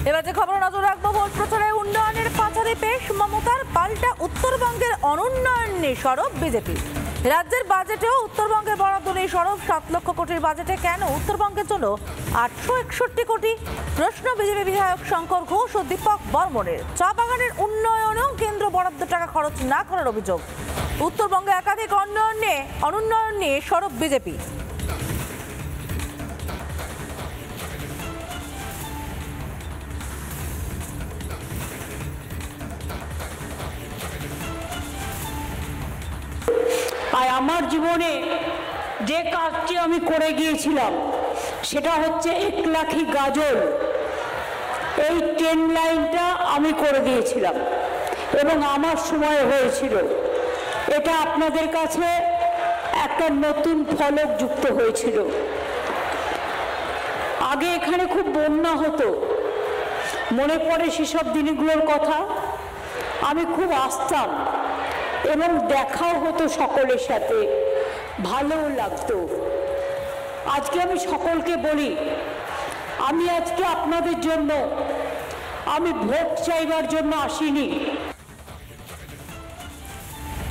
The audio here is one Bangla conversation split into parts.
এবার যে খবর নজর রাখবো, ভোট প্রচারে উন্নয়নের পাঁচালী পেশ মমতার, পাল্টা উত্তরবঙ্গের অনুন্নয়ন নিয়ে সরব বিজেপি। রাজ্যের বাজেটেও উত্তরবঙ্গের বরাদ্দ নিয়ে সরব। 7 লক্ষ কোটির বাজেটে কেন উত্তরবঙ্গের জন্য 861 কোটি? প্রশ্ন বিজেপি বিধায়ক শঙ্কর ঘোষ ও দীপক বর্মনের। চা বাগানের উন্নয়নেও কেন্দ্র বরাদ্দ টাকা খরচ না করার অভিযোগ। উত্তরবঙ্গে একাধিক অনুন্নয়ন নিয়ে সরব বিজেপি। আর আমার জীবনে যে কাজটি আমি করে গিয়েছিলাম সেটা হচ্ছে 1 লাখি গাজল, এই ট্রেন লাইনটা আমি করে দিয়েছিলাম এবং আমার সময় হয়েছিল। এটা আপনাদের কাছে একটা নতুন ফলক যুক্ত হয়েছিল। আগে এখানে খুব বন্যা হতো, মনে পড়ে সেসব দিনগুলোর কথা। আমি খুব আসতাম এবং দেখাও হতো সকলের সাথে, ভালোও লাগতো। আজকে আমি সকলকে বলি, আমি আজকে আপনাদের জন্য, আমি ভোট চাইবার জন্য আসিনি।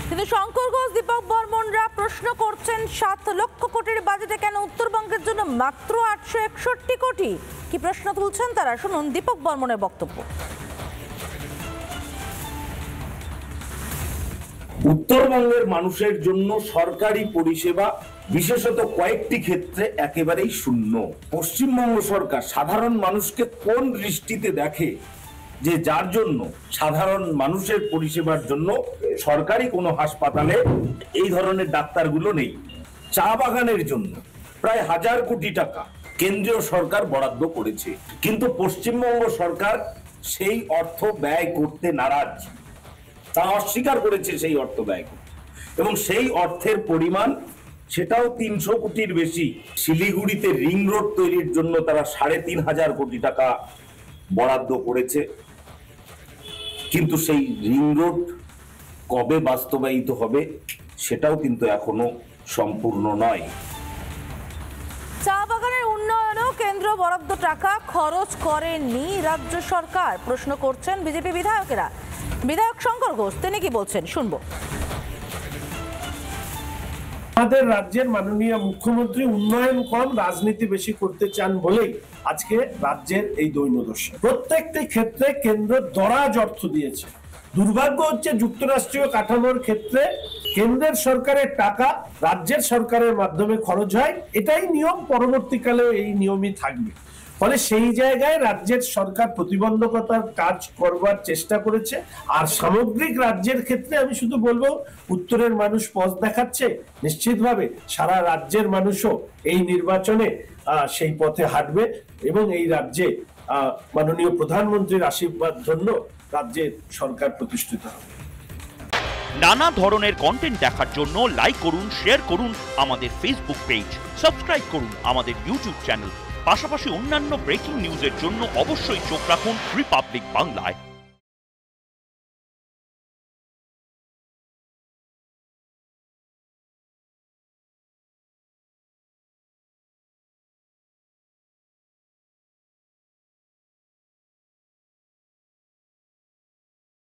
কিন্তু শঙ্কর ঘোষ, দীপক বর্মনরা প্রশ্ন করছেন 7 লক্ষ কোটির বাজেটে কেন উত্তরবঙ্গের জন্য মাত্র 861 কোটি? কি প্রশ্ন তুলছেন তারা? শুনুন দীপক বর্মনের বক্তব্য। উত্তরবঙ্গের মানুষের জন্য সরকারি পরিষেবা বিশেষত কয়েকটি ক্ষেত্রে একেবারেই শূন্য। পশ্চিমবঙ্গ সরকার সাধারণ মানুষকে কোন দৃষ্টিতে দেখে যে যার জন্য সাধারণ মানুষের পরিষেবার জন্য সরকারি কোনো হাসপাতালে এই ধরনের ডাক্তারগুলো নেই। চা বাগানের জন্য প্রায় 1000 কোটি টাকা কেন্দ্রীয় সরকার বরাদ্দ করেছে, কিন্তু পশ্চিমবঙ্গ সরকার সেই অর্থ ব্যয় করতে নারাজ। তা অস্বীকার করেছে সেই অর্থ ব্যয় করতে, এবং সেই অর্থের পরিমাণ সেটাও 300 কোটির বেশি। শিলিগুড়িতে রিং রোড তৈরির জন্য তারা 3500 কোটি টাকা বরাদ্দ করেছে, কিন্তু সেই রিং রোড কবে বাস্তবায়িত হবে সেটাও কিন্তু এখনো সম্পূর্ণ নয়। চা বাগানের উন্নয়নেও কেন্দ্র বরাদ্দ টাকা খরচ করেনি রাজ্য সরকার, প্রশ্ন করছেন বিজেপি বিধায়কেরা। বিধায়ক শঙ্কর ঘোষ তিনি কি বলছেন শুনবো। আমাদের রাজ্যের মাননীয় মুখ্যমন্ত্রী উন্নয়ন কম, রাজনীতি বেশি করতে চান বলেই আজকে রাজ্যের এই দৈন্যদশা। প্রত্যেকটি ক্ষেত্রে কেন্দ্র দরাজ অর্থ দিয়েছে। দুর্ভাগ্য হচ্ছে যুক্তরাষ্ট্রীয় কাঠামোর ক্ষেত্রে কেন্দ্রের সরকারের টাকা রাজ্যের সরকারের মাধ্যমে খরচ হয়, এটাই নিয়ম, পরবর্তীকালেও এই নিয়মই থাকবে। ফলে সেই জায়গায় রাজ্যের সরকার প্রতিবন্ধকতার কাজ করবার চেষ্টা করেছে। আর সামগ্রিক রাজ্যের ক্ষেত্রে আমি শুধু বলবো, উত্তরের মানুষ পথ দেখাচ্ছে, নিশ্চিতভাবে সারা রাজ্যের মানুষও এই নির্বাচনে সেই পথে হাঁটবে এবং এই রাজ্যে মাননীয় প্রধানমন্ত্রীর আশীর্বাদ ধন্য রাজ্যের সরকার প্রতিষ্ঠিত হবে। নানা ধরনের কন্টেন্ট দেখার জন্য লাইক করুন, শেয়ার করুন আমাদের ফেসবুক পেজ, সাবস্ক্রাইব করুন আমাদের ইউটিউব চ্যানেল। পাশাপাশি অন্যান্য ব্রেকিং নিউজের জন্য অবশ্যই চোখ রাখুন রিপাবলিক বাংলায়।